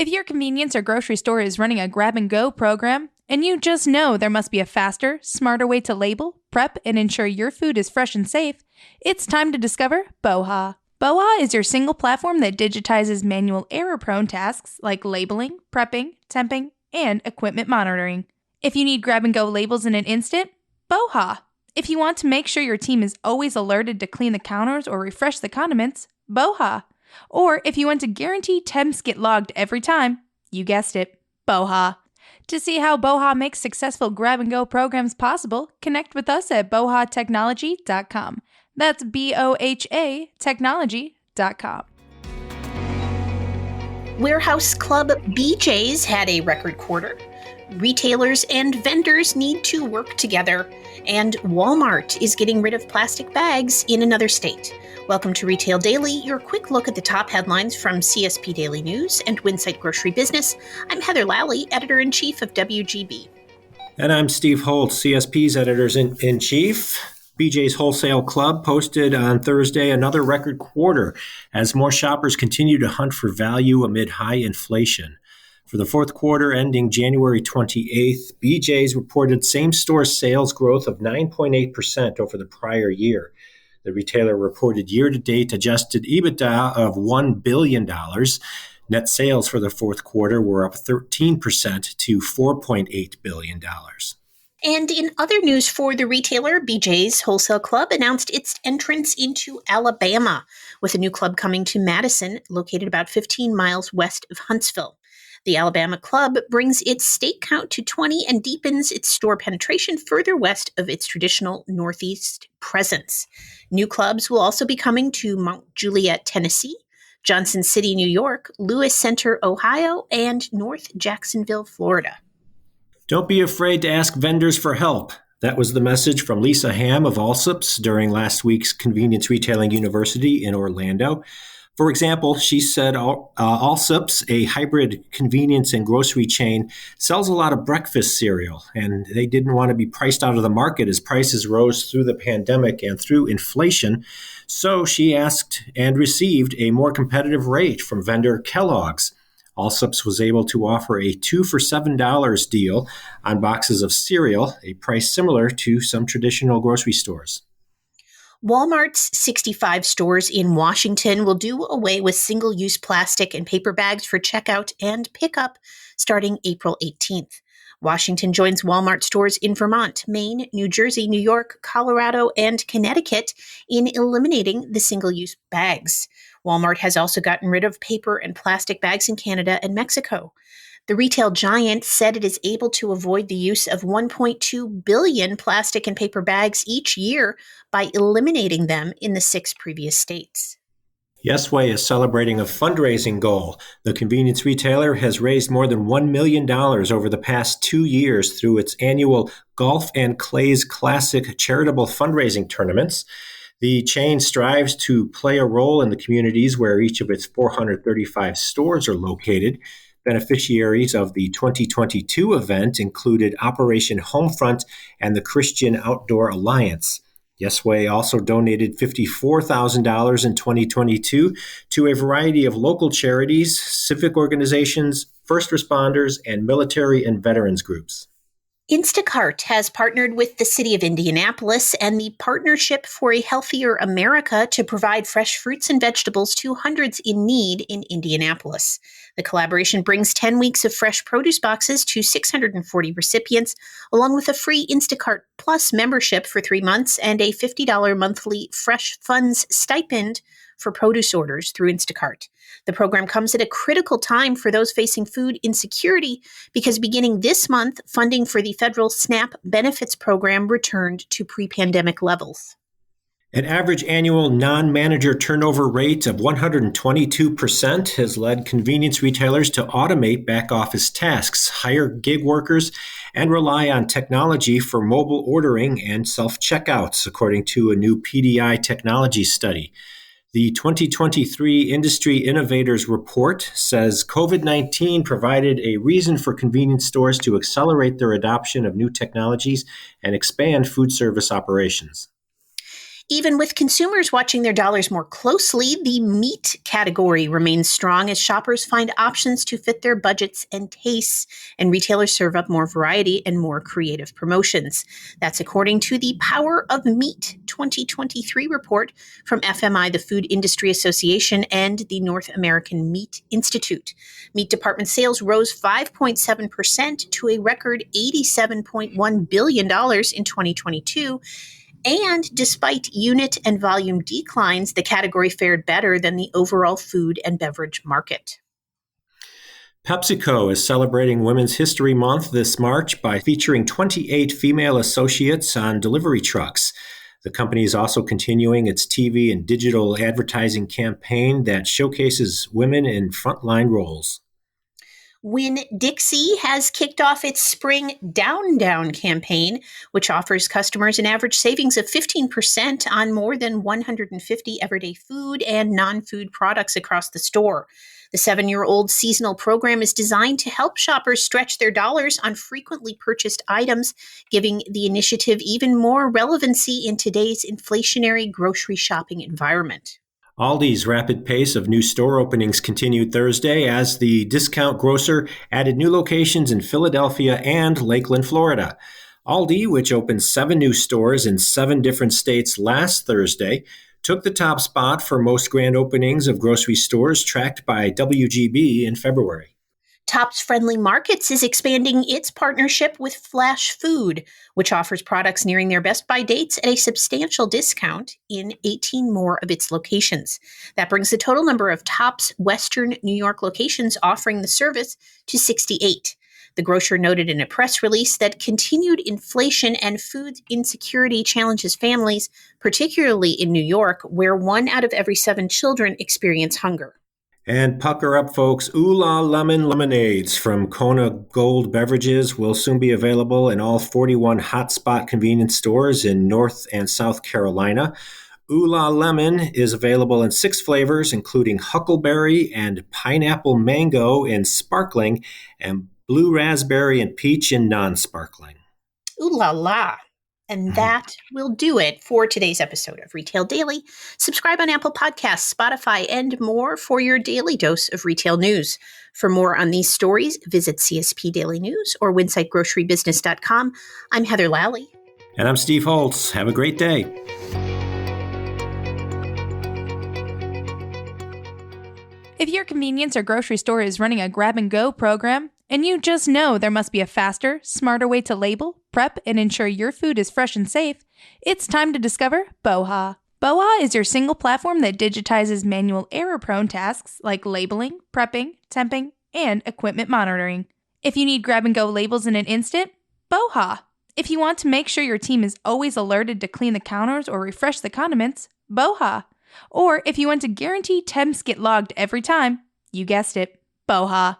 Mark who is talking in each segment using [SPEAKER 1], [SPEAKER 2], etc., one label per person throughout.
[SPEAKER 1] If your convenience or grocery store is running a grab-and-go program, and you just know there must be a faster, smarter way to label, prep, and ensure your food is fresh and safe, it's time to discover BOHA! BOHA is your single platform that digitizes manual error-prone tasks like labeling, prepping, temping, and equipment monitoring. If you need grab-and-go labels in an instant, BOHA! If you want to make sure your team is always alerted to clean the counters or refresh the condiments, BOHA! Or if you want to guarantee temps get logged every time, you guessed it, BOHA! To see how BOHA makes successful grab-and-go programs possible, connect with us at bohatechnology.com. That's BOHA technology.com.
[SPEAKER 2] Warehouse Club BJ's had a record quarter. Retailers and vendors need to work together. And Walmart is getting rid of plastic bags in another state. Welcome to Retail Daily, your quick look at the top headlines from CSP Daily News and Winsight Grocery Business. I'm Heather Lally, Editor-in-Chief of WGB.
[SPEAKER 3] And I'm Steve Holt, CSP's Editor-in-Chief. BJ's Wholesale Club posted on Thursday another record quarter as more shoppers continue to hunt for value amid high inflation. For the fourth quarter ending January 28th, BJ's reported same-store sales growth of 9.8% over the prior year. The retailer reported year-to-date adjusted EBITDA of $1 billion. Net sales for the fourth quarter were up 13% to $4.8 billion.
[SPEAKER 2] And in other news for the retailer, BJ's Wholesale Club announced its entrance into Alabama, with a new club coming to Madison, located about 15 miles west of Huntsville. The Alabama Club brings its state count to 20 and deepens its store penetration further west of its traditional Northeast presence. New clubs will also be coming to Mount Juliet, Tennessee, Johnson City, New York, Lewis Center, Ohio, and North Jacksonville, Florida.
[SPEAKER 3] Don't be afraid to ask vendors for help. That was the message from Lisa Ham of Allsups during last week's Convenience Retailing University in Orlando. For example, she said Allsups, a hybrid convenience and grocery chain, sells a lot of breakfast cereal, and they didn't want to be priced out of the market as prices rose through the pandemic and through inflation. So she asked and received a more competitive rate from vendor Kellogg's. Allsups was able to offer a 2 for $7 deal on boxes of cereal, a price similar to some traditional grocery stores.
[SPEAKER 2] Walmart's 65 stores in Washington will do away with single-use plastic and paper bags for checkout and pickup starting April 18th. Washington joins Walmart stores in Vermont, Maine, New Jersey, New York, Colorado, and Connecticut in eliminating the single-use bags. Walmart has also gotten rid of paper and plastic bags in Canada and Mexico. The retail giant said it is able to avoid the use of 1.2 billion plastic and paper bags each year by eliminating them in the 6 previous states.
[SPEAKER 3] Yesway is celebrating a fundraising goal. The convenience retailer has raised more than $1 million over the past 2 years through its annual Golf and Clays Classic charitable fundraising tournaments. The chain strives to play a role in the communities where each of its 435 stores are located. Beneficiaries of the 2022 event included Operation Homefront and the Christian Outdoor Alliance. Yesway also donated $54,000 in 2022 to a variety of local charities, civic organizations, first responders, and military and veterans groups.
[SPEAKER 2] Instacart has partnered with the City of Indianapolis and the Partnership for a Healthier America to provide fresh fruits and vegetables to hundreds in need in Indianapolis. The collaboration brings 10 weeks of fresh produce boxes to 640 recipients, along with a free Instacart Plus membership for 3 months and a $50 monthly Fresh Funds stipend for produce orders through Instacart. The program comes at a critical time for those facing food insecurity because beginning this month, funding for the federal SNAP benefits program returned to pre-pandemic levels.
[SPEAKER 3] An average annual non-manager turnover rate of 122% has led convenience retailers to automate back-office tasks, hire gig workers, and rely on technology for mobile ordering and self-checkouts, according to a new PDI technology study. The 2023 Industry Innovators Report says COVID-19 provided a reason for convenience stores to accelerate their adoption of new technologies and expand food service operations.
[SPEAKER 2] Even with consumers watching their dollars more closely, the meat category remains strong as shoppers find options to fit their budgets and tastes, and retailers serve up more variety and more creative promotions. That's according to the Power of Meat 2023 report from FMI, the Food Industry Association, and the North American Meat Institute. Meat department sales rose 5.7% to a record $87.1 billion in 2022. And despite unit and volume declines, the category fared better than the overall food and beverage market.
[SPEAKER 3] PepsiCo is celebrating Women's History Month this March by featuring 28 female associates on delivery trucks. The company is also continuing its TV and digital advertising campaign that showcases women in frontline roles.
[SPEAKER 2] Winn-Dixie has kicked off its spring Down Down campaign, which offers customers an average savings of 15% on more than 150 everyday food and non-food products across the store. The 7-year-old seasonal program is designed to help shoppers stretch their dollars on frequently purchased items, giving the initiative even more relevancy in today's inflationary grocery shopping environment.
[SPEAKER 3] Aldi's rapid pace of new store openings continued Thursday as the discount grocer added new locations in Philadelphia and Lakeland, Florida. Aldi, which opened 7 new stores in 7 different states last Thursday, took the top spot for most grand openings of grocery stores tracked by WGB in February.
[SPEAKER 2] Tops Friendly Markets is expanding its partnership with Flash Food, which offers products nearing their Best By dates at a substantial discount in 18 more of its locations. That brings the total number of Tops Western New York locations offering the service to 68. The grocer noted in a press release that continued inflation and food insecurity challenges families, particularly in New York, where 1 out of every 7 children experience hunger.
[SPEAKER 3] And pucker up, folks. Ooh La Lemon lemonades from Kona Gold Beverages will soon be available in all 41 hotspot convenience stores in North and South Carolina. Ooh La Lemon is available in 6 flavors, including huckleberry and pineapple mango in sparkling, and blue raspberry and peach in non-sparkling.
[SPEAKER 2] Ooh la la. And that will do it for today's episode of Retail Daily. Subscribe on Apple Podcasts, Spotify, and more for your daily dose of retail news. For more on these stories, visit CSP Daily News or WinsightGroceryBusiness.com. I'm Heather Lally.
[SPEAKER 3] And I'm Steve Holtz. Have a great day.
[SPEAKER 1] If your convenience or grocery store is running a grab-and-go program, and you just know there must be a faster, smarter way to label, prep, and ensure your food is fresh and safe, it's time to discover BOHA. BOHA is your single platform that digitizes manual error-prone tasks like labeling, prepping, temping, and equipment monitoring. If you need grab-and-go labels in an instant, BOHA. If you want to make sure your team is always alerted to clean the counters or refresh the condiments, BOHA. Or if you want to guarantee temps get logged every time, you guessed it, BOHA.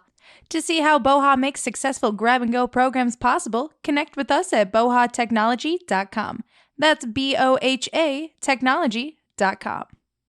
[SPEAKER 1] To see how BOHA makes successful grab-and-go programs possible, connect with us at bohatechnology.com. That's BOHA technology.com.